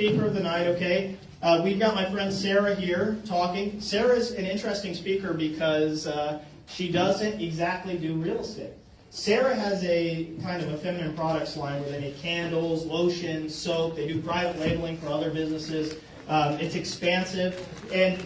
speaker of the night, okay? We've got my friend Sarah here talking. Sarah's an interesting speaker because she doesn't exactly do real estate. Sarah has a kind of a feminine products line where they make candles, lotion, soap. They do private labeling for other businesses. It's expansive. And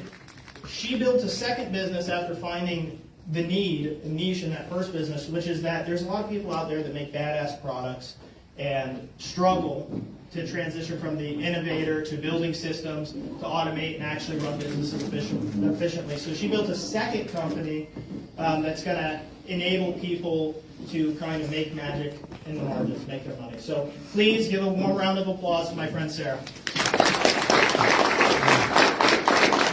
she built a second business after finding the niche in that first business, which is that there's a lot of people out there that make badass products and struggle to transition from the innovator to building systems to automate and actually run businesses efficiently. So she built a second company that's going to enable people to kind of make magic in the margins, make their money. So please give a warm round of applause to my friend Sarah.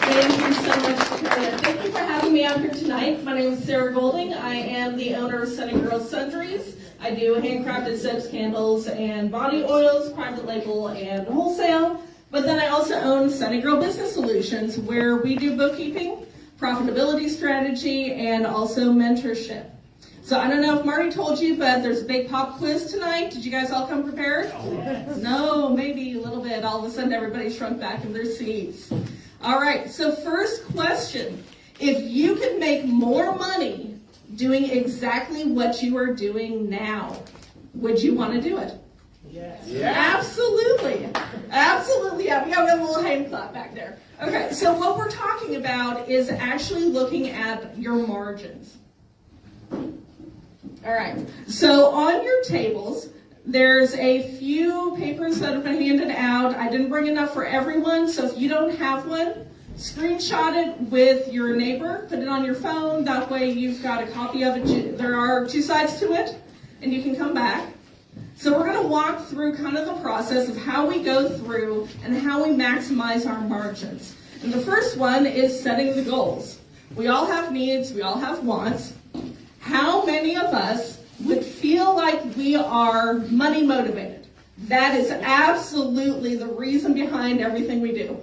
Thank you so much, Victoria. Thank you for having me out here tonight. My name is Sarah Golding. I am the owner of Sunny Girls Sundries. I do handcrafted soaps, candles, and body oils, private label, and wholesale. But then I also own Sunny Girl Business Solutions, where we do bookkeeping, profitability strategy, and also mentorship. So I don't know if Marty told you, but there's a big pop quiz tonight. Did you guys all come prepared? Yes. No, maybe a little bit. All of a sudden, everybody shrunk back in their seats. All right, so first question. If you could make more money doing exactly what you are doing now, would you want to do it? Yes. Yeah. Absolutely. Absolutely. Yeah, we have a little hand clap back there. Okay, so what we're talking about is actually looking at your margins. All right, so on your tables, there's a few papers that have been handed out. I didn't bring enough for everyone, so if you don't have one, screenshot it with your neighbor, put it on your phone. That way you've got a copy of it. There are two sides to it, and you can come back. So we're going to walk through kind of the process of how we go through and how we maximize our margins. And the first one is setting the goals. We all have needs. We all have wants. How many of us would feel like we are money motivated? That is absolutely the reason behind everything we do.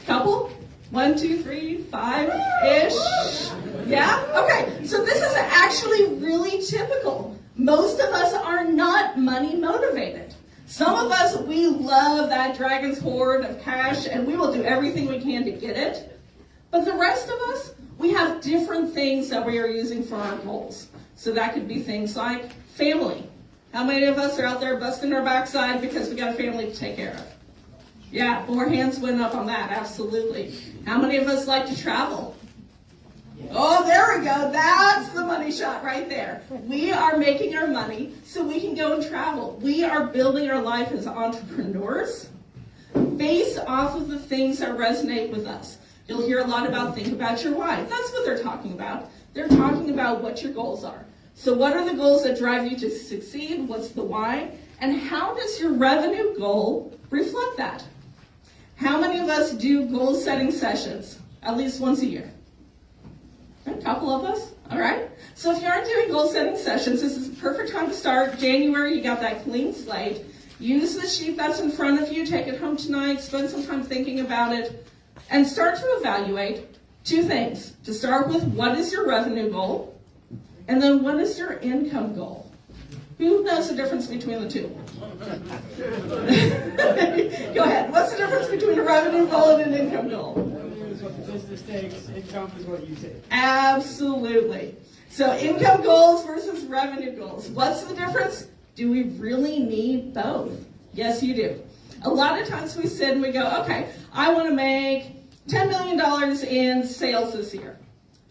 Couple? 1, 2, 3, 5-ish. Yeah? Okay, so this is actually really typical. Most of us are not money motivated. Some of us, we love that dragon's hoard of cash and we will do everything we can to get it. But the rest of us, we have different things that we are using for our goals. So that could be things like family. How many of us are out there busting our backside because we got a family to take care of? Yeah, 4 hands went up on that, absolutely. How many of us like to travel? Oh, there we go. That's the money shot right there. We are making our money so we can go and travel. We are building our life as entrepreneurs based off of the things that resonate with us. You'll hear a lot about think about your why. That's what they're talking about. They're talking about what your goals are. So what are the goals that drive you to succeed? What's the why? And how does your revenue goal reflect that? How many of us do goal setting sessions at least once a year? A couple of us, all right? So if you aren't doing goal setting sessions, this is the perfect time to start. January, you got that clean slate. Use the sheet that's in front of you. Take it home tonight. Spend some time thinking about it. And start to evaluate 2 things. To start with, what is your revenue goal? And then what is your income goal? Who knows the difference between the two? Go ahead. What's the difference between a revenue goal and an income goal? Revenue is what the business takes. Income is what you take. Absolutely. So income goals versus revenue goals. What's the difference? Do we really need both? Yes, you do. A lot of times we sit and we go, okay, I want to make $10 million in sales this year.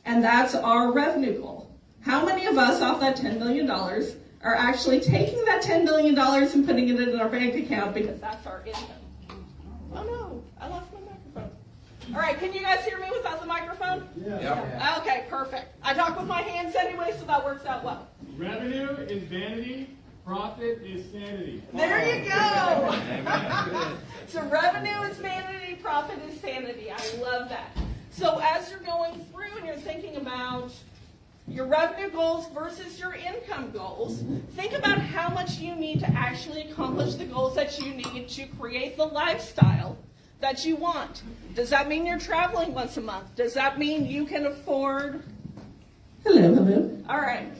And that's our revenue goal. How many of us off that $10 million are actually taking that $10 million and putting it in our bank account because that's our income? Oh no, I lost my microphone. All right, can you guys hear me without the microphone? Yeah. Okay, perfect. I talk with my hands anyway, so that works out well. Revenue is vanity. Profit is sanity. There you go. So revenue is vanity, profit is sanity. I love that. So as you're going through and you're thinking about your revenue goals versus your income goals, think about how much you need to actually accomplish the goals that you need to create the lifestyle that you want. Does that mean you're traveling once a month? Does that mean you can afford... Hello. All right.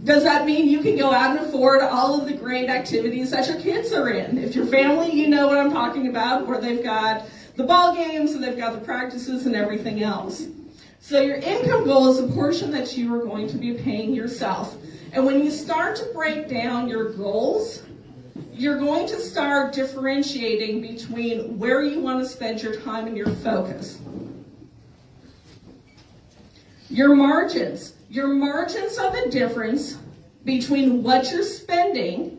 Does that mean you can go out and afford all of the great activities that your kids are in? If your family, you know what I'm talking about, where they've got the ball games and they've got the practices and everything else. So your income goal is a portion that you are going to be paying yourself. And when you start to break down your goals, you're going to start differentiating between where you want to spend your time and your focus. Your margins. Your margins are the difference between what you're spending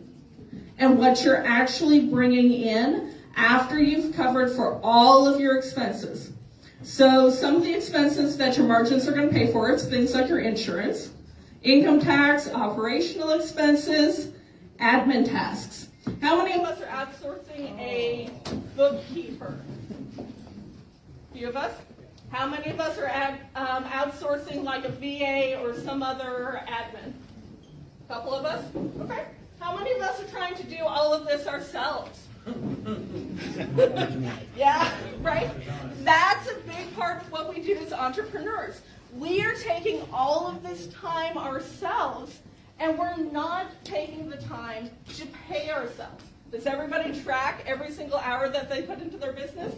and what you're actually bringing in after you've covered for all of your expenses. So some of the expenses that your margins are going to pay for, it's things like your insurance, income tax, operational expenses, admin tasks. How many of us are outsourcing a bookkeeper? A few of us? How many of us are outsourcing like a VA or some other admin? A couple of us? Okay. How many of us are trying to do all of this ourselves? Yeah, right? That's a big part of what we do as entrepreneurs. We are taking all of this time ourselves, and we're not taking the time to pay ourselves. Does everybody track every single hour that they put into their business?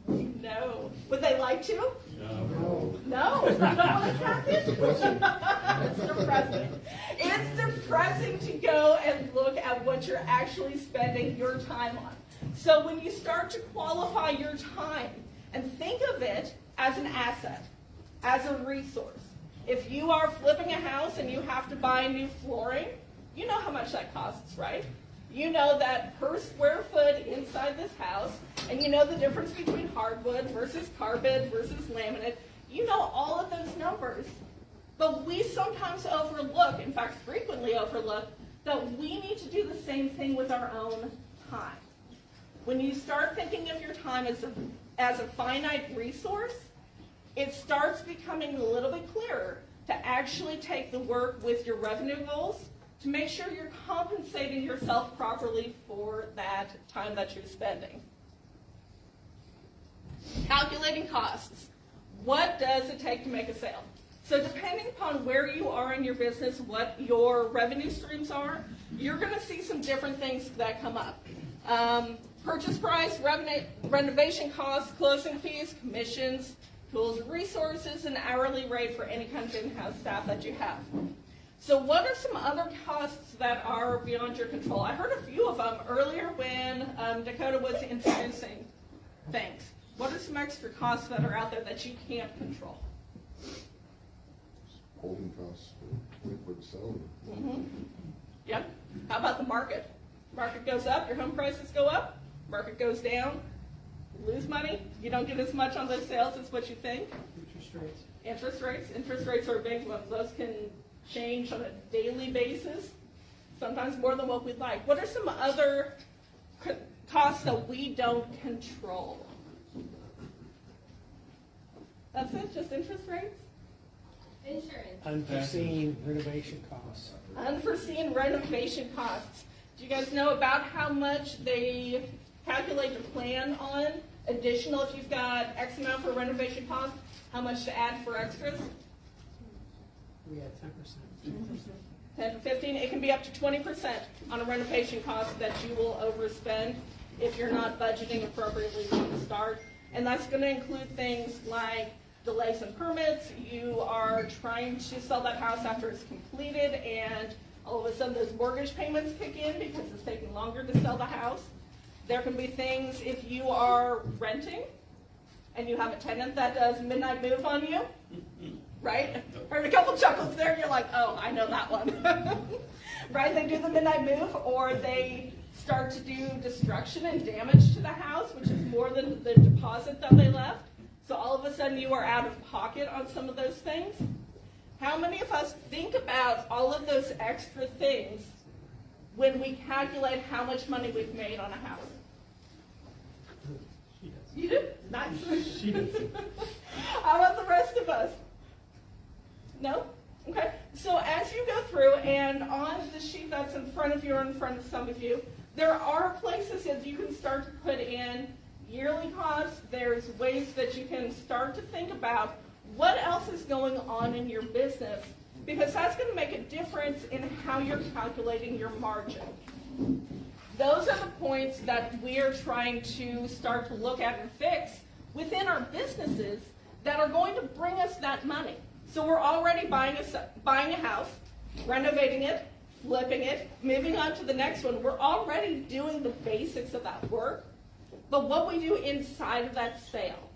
No. Would they like to? No. No? You don't want to track it? It's depressing. It's depressing to go and look at what you're actually spending your time on. So when you start to qualify your time and think of it as an asset, as a resource. If you are flipping a house and you have to buy new flooring, you know how much that costs, right? You know that per square foot inside this house, and you know the difference between hardwood versus carpet versus laminate. You know all of those numbers. But we sometimes overlook, in fact frequently overlook, that we need to do the same thing with our own time. When you start thinking of your time as a finite resource, it starts becoming a little bit clearer to actually take the work with your revenue goals to make sure you're compensating yourself properly for that time that you're spending. Calculating costs. What does it take to make a sale? So depending upon where you are in your business, what your revenue streams are, you're going to see some different things that come up. Purchase price, renovation costs, closing fees, commissions, tools and resources, and hourly rate for any kind of in-house staff that you have. So what are some other costs that are beyond your control? I heard a few of them earlier when Dakota was introducing things. What are some extra costs that are out there that you can't control? Holding costs for the seller. Mm-hmm. Yep. How about the market? Market goes up, your home prices go up. Market goes down, you lose money. You don't get as much on those sales as what you think. Interest rates. Interest rates. Interest rates are a big one. Those can change on a daily basis, sometimes more than what we'd like. What are some other costs that we don't control? That's it? Just interest rates? Insurance. Unforeseen renovation costs. Unforeseen renovation costs. Do you guys know about how much they calculate to plan on additional if you've got X amount for renovation costs, how much to add for extras? We had 10%. 10 to 15, it can be up to 20% on a renovation cost that you will overspend if you're not budgeting appropriately from the start. And that's going to include things like delays in permits. You are trying to sell that house after it's completed, and all of a sudden those mortgage payments kick in because it's taking longer to sell the house. There can be things if you are renting and you have a tenant that does midnight move on you, right? Heard a couple chuckles there, you're like, oh, I know that one. Right? They do the midnight move, or they start to do destruction and damage to the house, which is more than the deposit that they left. So all of a sudden you are out of pocket on some of those things. How many of us think about all of those extra things when we calculate how much money we've made on a house? You do? Nice. She does. How about the rest of us? No? Okay. So as you go through, and on the sheet that's in front of you or in front of some of you, there are places that you can start to put in yearly costs. There's ways that you can start to think about what else is going on in your business because that's going to make a difference in how you're calculating your margin. Those are the points that we are trying to start to look at and fix within our businesses that are going to bring us that money. So we're already buying a house, renovating it, flipping it, moving on to the next one. We're already doing the basics of that work. But what we do inside of that sale,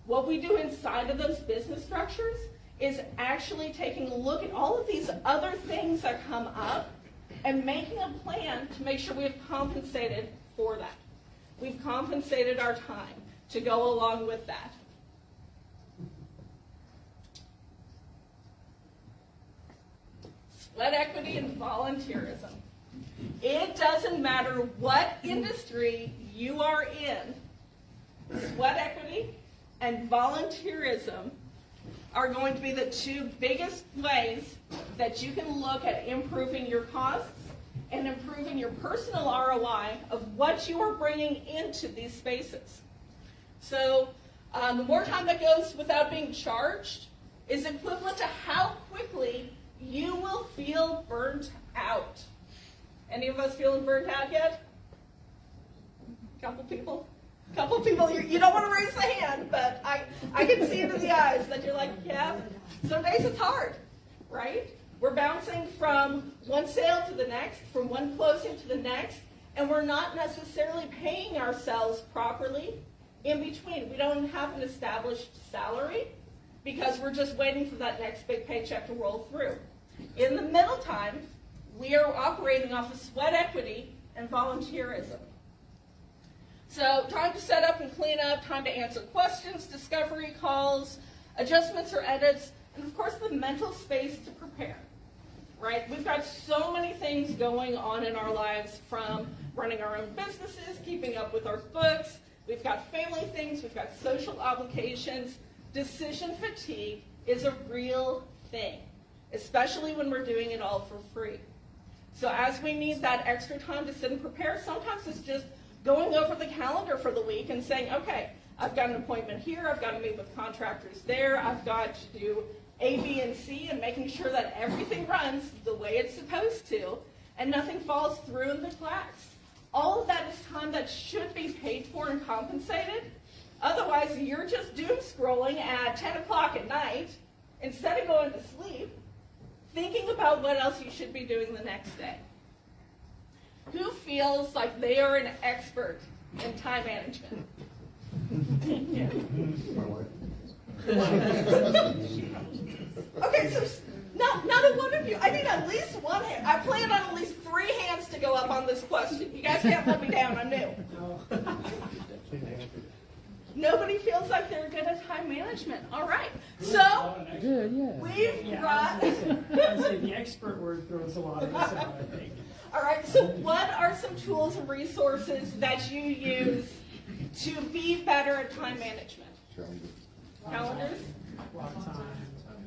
what we do inside of those business structures is actually taking a look at all of these other things that come up and making a plan to make sure we have compensated for that. We've compensated our time to go along with that. Sweat equity and volunteerism. It doesn't matter what industry you are in, sweat equity and volunteerism are going to be the two biggest ways that you can look at improving your costs and improving your personal ROI of what you are bringing into these spaces. So the more time that goes without being charged is equivalent to how quickly you will feel burnt out. Any of us feeling burnt out yet? Couple people? Couple people, you don't want to raise the hand, but I can see it in the eyes that you're like, yeah, some days it's hard, right? We're bouncing from one sale to the next, from one closing to the next, and we're not necessarily paying ourselves properly in between. We don't have an established salary because we're just waiting for that next big paycheck to roll through. In the middle time, we are operating off of sweat equity and volunteerism. So time to set up and clean up, time to answer questions, discovery calls, adjustments or edits, and of course the mental space to prepare, right? We've got so many things going on in our lives, from running our own businesses, keeping up with our books, we've got family things, we've got social obligations. Decision fatigue is a real thing, especially when we're doing it all for free. So as we need that extra time to sit and prepare, sometimes it's just going over the calendar for the week and saying, okay, I've got an appointment here, I've got to meet with contractors there, I've got to do A, B, and C, and making sure that everything runs the way it's supposed to and nothing falls through in the cracks. All of that is time that should be paid for and compensated. Otherwise, you're just doom scrolling at 10 o'clock at night instead of going to sleep, thinking about what else you should be doing the next day. Who feels like they are an expert in time management? Yeah. My wife. Okay, so not a one of you. I need at least one hand. I plan on at least 3 hands to go up on this question. You guys can't let me down. I'm new. Nobody feels like they're good at time management. All right. So Good, yeah. we've got. I'd say the expert word throws a lot of us out, I think. All right, so what are some tools and resources that you use to be better at time management? Calendars?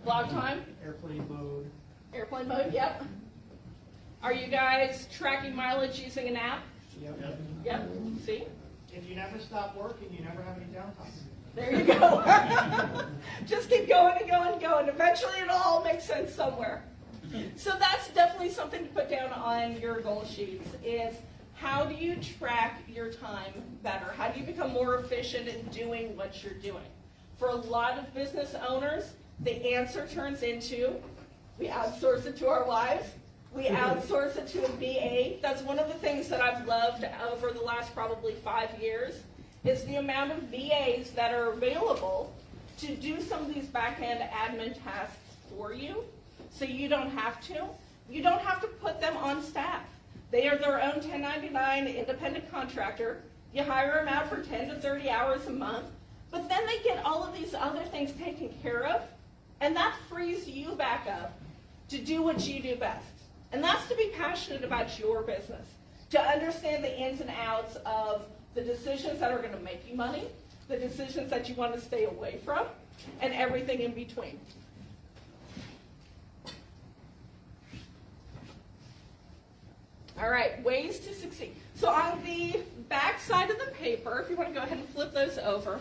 Blog time? Airplane mode. Airplane mode, yep. Are you guys tracking mileage using an app? Yep. Yep, see? If you never stop working, you never have any downtime. There you go. Just keep going and going and going. Eventually it'll all make sense somewhere. So that's definitely something to put down on your goal sheets, is how do you track your time better? How do you become more efficient in doing what you're doing? For a lot of business owners, the answer turns into, we outsource it to our wives, we outsource it to a VA. That's one of the things that I've loved over the last probably 5 years, is the amount of VAs that are available to do some of these back-end admin tasks for you. So you don't have to. You don't have to put them on staff. They are their own 1099 independent contractor. You hire them out for 10 to 30 hours a month, but then they get all of these other things taken care of, and that frees you back up to do what you do best. And that's to be passionate about your business, to understand the ins and outs of the decisions that are going to make you money, the decisions that you want to stay away from, and everything in between. All right, ways to succeed. So on the back side of the paper, if you want to go ahead and flip those over,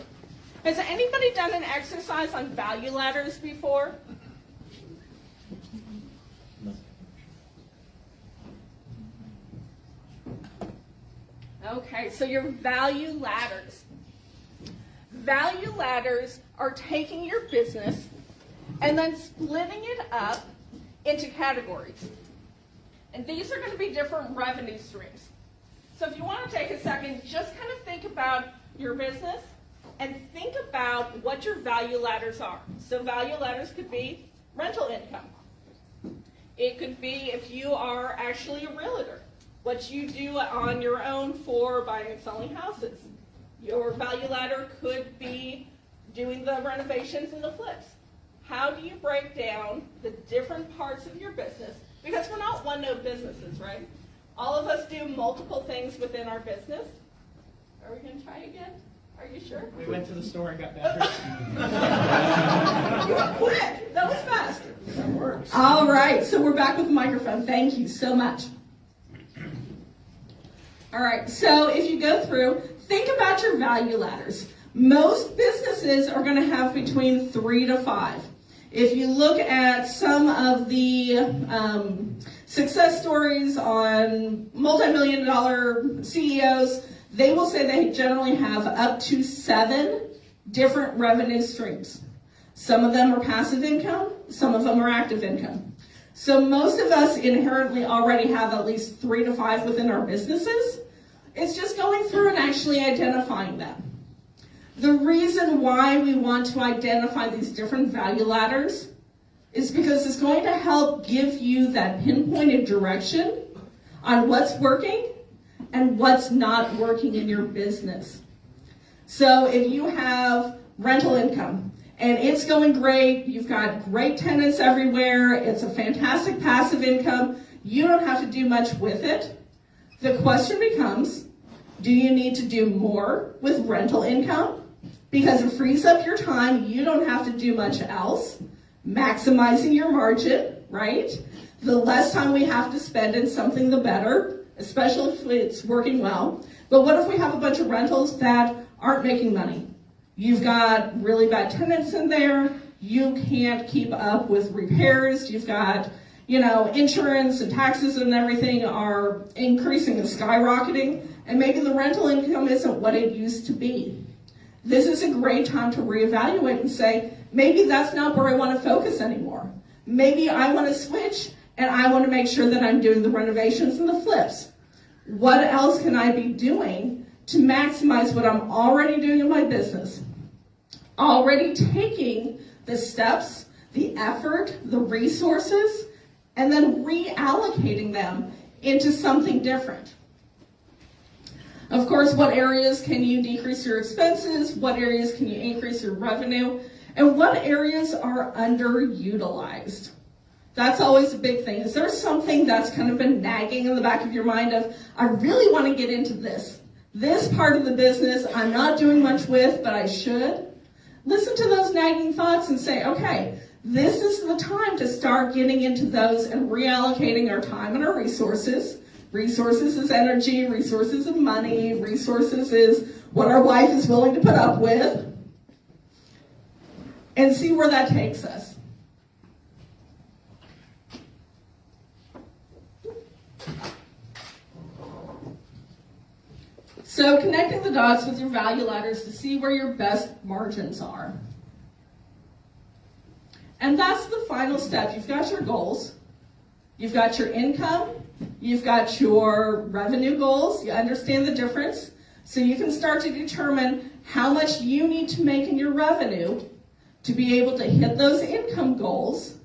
has anybody done an exercise on value ladders before? Okay, so your value ladders. Value ladders are taking your business and then splitting it up into categories. And these are going to be different revenue streams. So if you want to take a second, just kind of think about your business and think about what your value ladders are. So value ladders could be rental income. It could be if you are actually a realtor, what you do on your own for buying and selling houses. Your value ladder could be doing the renovations and the flips. How do you break down the different parts of your business? Because we're not one-note businesses, right? All of us do multiple things within our business. Are we going to try again? Are you sure? We went to the store and got batteries. You were quick. That was fast. That works. All right, so we're back with the microphone. Thank you so much. All right, so if you go through, think about your value ladders. Most businesses are going to have between 3 to 5. If you look at some of the success stories on multi-million-dollar CEOs, they will say they generally have up to 7 different revenue streams. Some of them are passive income, some of them are active income. So most of us inherently already have at least 3 to 5 within our businesses. It's just going through and actually identifying them. The reason why we want to identify these different value ladders is because it's going to help give you that pinpointed direction on what's working and what's not working in your business. So if you have rental income and it's going great, you've got great tenants everywhere, it's a fantastic passive income, you don't have to do much with it. The question becomes, do you need to do more with rental income? Because it frees up your time, you don't have to do much else, maximizing your margin, right? The less time we have to spend in something, the better, especially if it's working well. But what if we have a bunch of rentals that aren't making money? You've got really bad tenants in there, you can't keep up with repairs, you've got, insurance and taxes and everything are increasing and skyrocketing, and maybe the rental income isn't what it used to be. This is a great time to reevaluate and say, maybe that's not where I want to focus anymore. Maybe I want to switch and I want to make sure that I'm doing the renovations and the flips. What else can I be doing to maximize what I'm already doing in my business? Already taking the steps, the effort, the resources, and then reallocating them into something different. Of course, what areas can you decrease your expenses? What areas can you increase your revenue? And what areas are underutilized? That's always a big thing. Is there something that's kind of been nagging in the back of your mind of, I really want to get into this part of the business I'm not doing much with, but I should? Listen to those nagging thoughts and say, okay, this is the time to start getting into those and reallocating our time and our resources. Resources is energy, resources is money, resources is what our wife is willing to put up with, and see where that takes us. So connecting the dots with your value ladders to see where your best margins are. And that's the final step. You've got your goals. You've got your income. You've got your revenue goals. You understand the difference. So you can start to determine how much you need to make in your revenue to be able to hit those income goals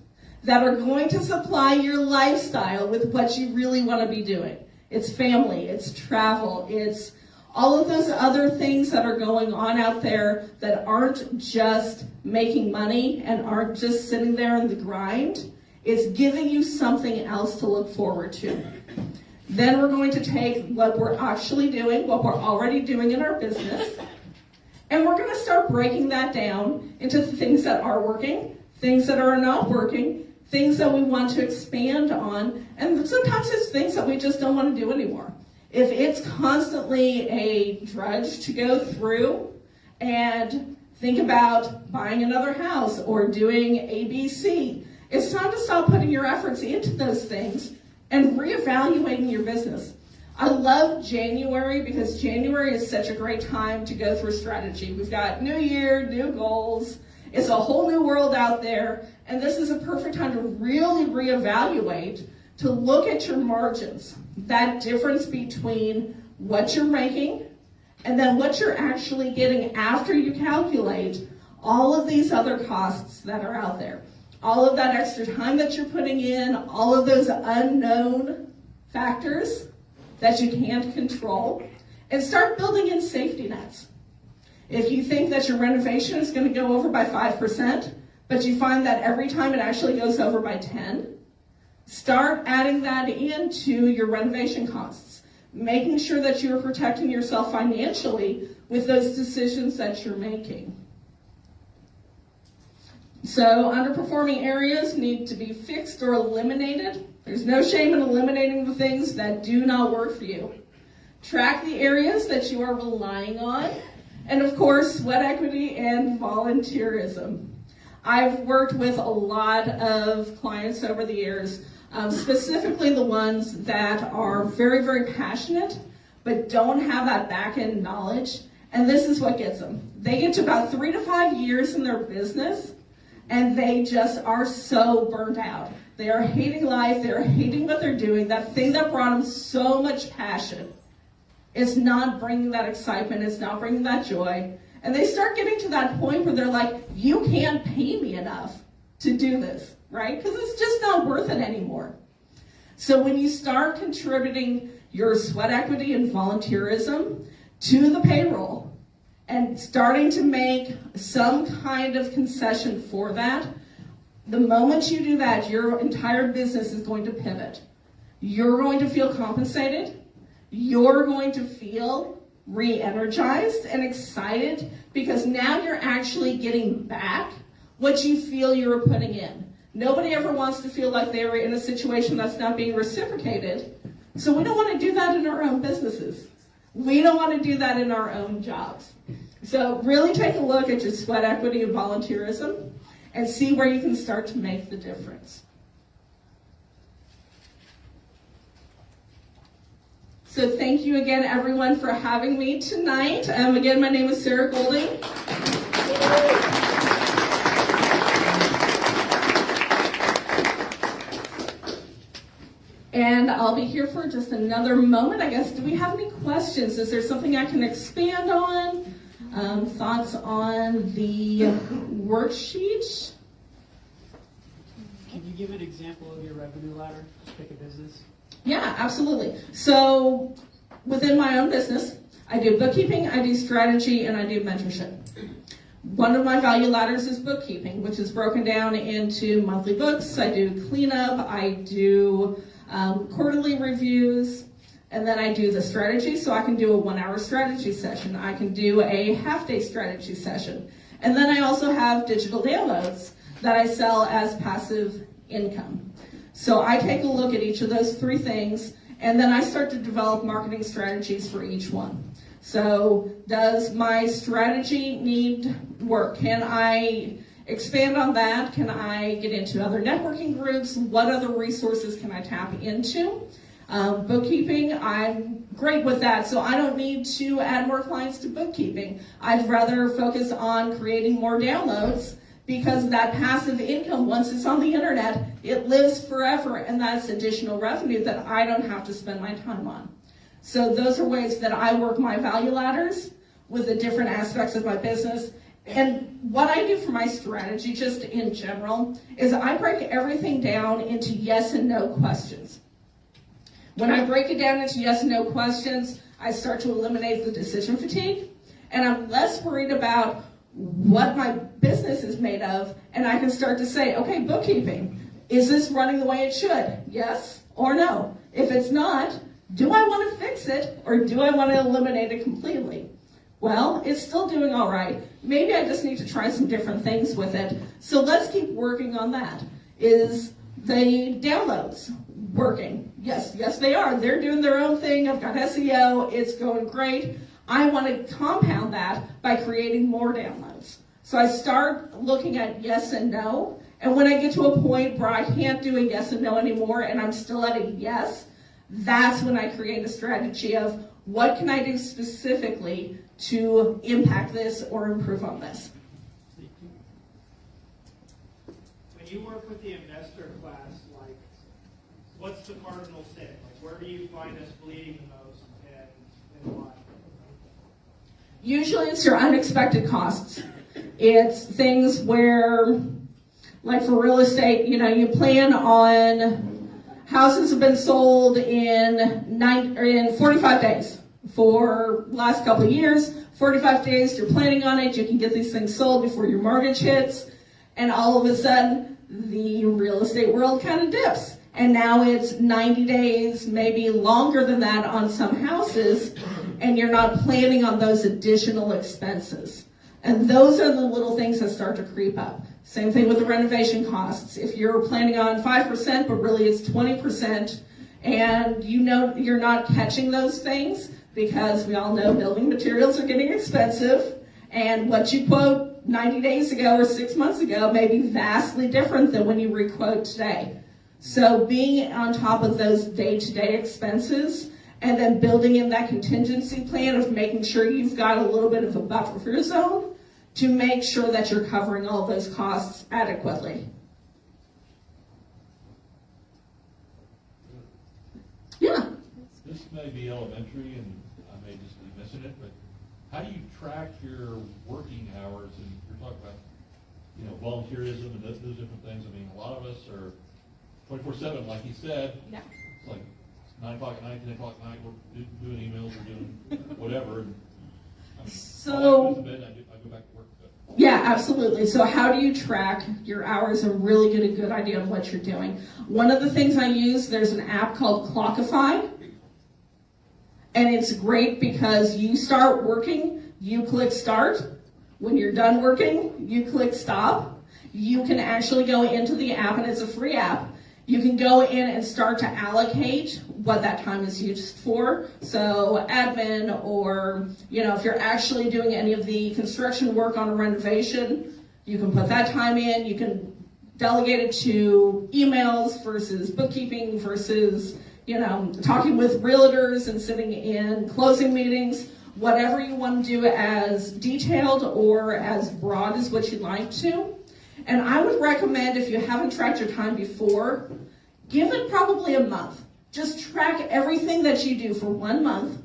that are going to supply your lifestyle with what you really want to be doing. It's family, it's travel, it's all of those other things that are going on out there that aren't just making money and aren't just sitting there in the grind. It's giving you something else to look forward to. Then we're going to take what we're actually doing, what we're already doing in our business, and we're going to start breaking that down into things that are working, things that are not working, things that we want to expand on, and sometimes it's things that we just don't want to do anymore. If it's constantly a drudge to go through and think about buying another house or doing ABC, it's time to stop putting your efforts into those things and reevaluating your business. I love January because January is such a great time to go through strategy. We've got new year, new goals. It's a whole new world out there. And this is a perfect time to really reevaluate, to look at your margins, that difference between what you're making and then what you're actually getting after you calculate all of these other costs that are out there. All of that extra time that you're putting in, all of those unknown factors that you can't control, and start building in safety nets. If you think that your renovation is going to go over by 5%, but you find that every time it actually goes over by 10, start adding that into your renovation costs, making sure that you're protecting yourself financially with those decisions that you're making. So underperforming areas need to be fixed or eliminated. There's no shame in eliminating the things that do not work for you. Track the areas that you are relying on. And of course, sweat equity and volunteerism. I've worked with a lot of clients over the years, specifically the ones that are very, very passionate, but don't have that back-end knowledge. And this is what gets them. They get to about 3 to 5 years in their business, and they just are so burnt out. They are hating life. They're hating what they're doing. That thing that brought them so much passion is not bringing that excitement. It's not bringing that joy. And they start getting to that point where they're like, you can't pay me enough to do this, right? Because it's just not worth it anymore. So when you start contributing your sweat equity and volunteerism to the payroll, and starting to make some kind of concession for that, the moment you do that, your entire business is going to pivot. You're going to feel compensated. You're going to feel re-energized and excited because now you're actually getting back what you feel you were putting in. Nobody ever wants to feel like they were in a situation that's not being reciprocated. So we don't want to do that in our own businesses. We don't want to do that in our own jobs. So really take a look at your sweat equity and volunteerism and see where you can start to make the difference. So thank you again, everyone, for having me tonight. Again, my name is Sarah Golding. And I'll be here for just another moment, I guess. Do we have any questions? Is there something I can expand on? Thoughts on the worksheet? Can you give an example of your revenue ladder? Just pick a business. Yeah, absolutely. So within my own business, I do bookkeeping, I do strategy, and I do mentorship. One of my value ladders is bookkeeping, which is broken down into monthly books. I do cleanup, I do quarterly reviews, and then I do the strategy. So I can do a 1-hour strategy session. I can do a half-day strategy session. And then I also have digital downloads that I sell as passive income. So I take a look at each of those 3 things, and then I start to develop marketing strategies for each one. So does my strategy need work? Can I expand on that? Can I get into other networking groups? What other resources can I tap into? Bookkeeping, I'm great with that, so I don't need to add more clients to bookkeeping. I'd rather focus on creating more downloads because that passive income, once it's on the internet, it lives forever, and that's additional revenue that I don't have to spend my time on. So those are ways that I work my value ladders with the different aspects of my business. And what I do for my strategy, just in general, is I break everything down into yes and no questions. When I break it down into yes and no questions, I start to eliminate the decision fatigue, and I'm less worried about what my business is made of, and I can start to say, okay, bookkeeping, is this running the way it should? Yes or no? If it's not, do I want to fix it, or do I want to eliminate it completely? Well, it's still doing all right. Maybe I just need to try some different things with it. So let's keep working on that. Is the downloads working? Yes, they are. They're doing their own thing. I've got SEO. It's going great. I want to compound that by creating more downloads. So I start looking at yes and no. And when I get to a point where I can't do a yes and no anymore and I'm still at a yes, That's when I create a strategy of what can I do specifically to impact this or improve on this. When you work with the investor class, like, what's the cardinal sin? Like, where do you find us bleeding the most, and why? Usually it's your unexpected costs. It's things where, like for real estate, you plan on houses have been sold in 45 days. For the last couple of years, 45 days, you're planning on it, you can get these things sold before your mortgage hits, and all of a sudden, the real estate world kind of dips. And now it's 90 days, maybe longer than that on some houses, and you're not planning on those additional expenses. And those are the little things that start to creep up. Same thing with the renovation costs. If you're planning on 5%, but really it's 20%, and you're not catching those things, because we all know building materials are getting expensive, and what you quote 90 days ago or 6 months ago may be vastly different than when you requote today. So being on top of those day-to-day expenses, and then building in that contingency plan of making sure you've got a little bit of a buffer zone to make sure that you're covering all those costs adequately. Yeah. This may be elementary, and I may just be missing it, but how do you track your working hours? And you're talking about, volunteerism and those different things. I mean, a lot of us are 24/7, like he said. Yeah. It's like 9 o'clock at night, 10 o'clock at night, we're doing emails, we're doing whatever. And, I mean, all I do is bed, I go back to work. But. Yeah, absolutely. So how do you track your hours and really get a good idea of what you're doing? One of the things I use, there's an app called Clockify. And it's great because you start working, you click start. When you're done working, you click stop. You can actually go into the app, and it's a free app. You can go in and start to allocate what that time is used for. So admin, or if you're actually doing any of the construction work on a renovation, you can put that time in. You can delegate it to emails versus bookkeeping versus talking with realtors and sitting in closing meetings. Whatever you want to do as detailed or as broad as what you'd like to. And I would recommend, if you haven't tracked your time before, give it probably a month. Just track everything that you do for 1 month,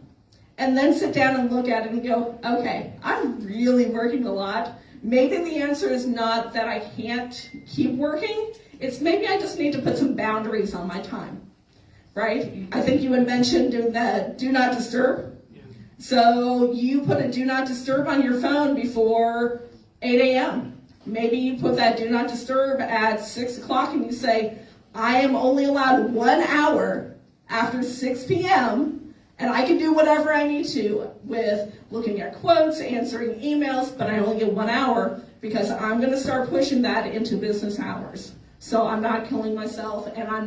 and then sit down and look at it and go, okay, I'm really working a lot. Maybe the answer is not that I can't keep working. It's maybe I just need to put some boundaries on my time, right? I think you had mentioned doing the do not disturb. Yeah. So you put a do not disturb on your phone before 8 a.m. Maybe you put that do not disturb at 6 o'clock and you say, I am only allowed 1 hour after 6 p.m. and I can do whatever I need to with looking at quotes, answering emails, but I only get 1 hour because I'm going to start pushing that into business hours. So I'm not killing myself, and I'm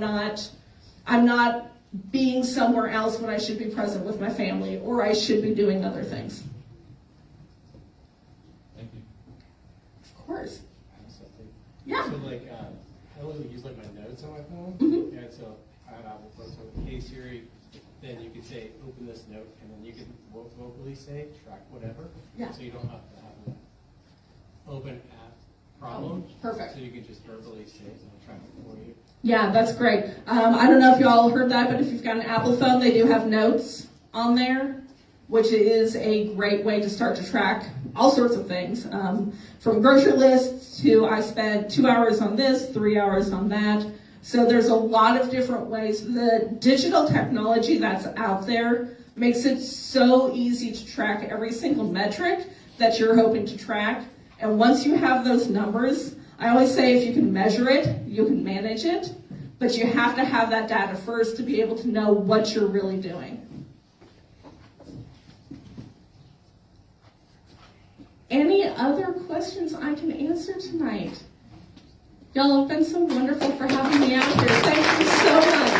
not being somewhere else when I should be present with my family, or I should be doing other things. Thank you. Of course. Something. Yeah. So I only use my notes on my phone, Mhm. and so I have Apple Phone. So hey Siri, then you can say open this note, and then you can vocally say track whatever. Yeah. So you don't have to have an open app problem. Perfect. So you can just verbally say it and it'll track it for you. Yeah, that's great. I don't know if you all heard that, but if you've got an Apple phone, they do have notes on there, which is a great way to start to track all sorts of things. From grocery lists to I spent 2 hours on this, 3 hours on that. So there's a lot of different ways. The digital technology that's out there makes it so easy to track every single metric that you're hoping to track. And once you have those numbers, I always say if you can measure it, you can manage it, but you have to have that data first to be able to know what you're really doing. Any other questions I can answer tonight? Y'all have been so wonderful for having me out here. Thank you so much.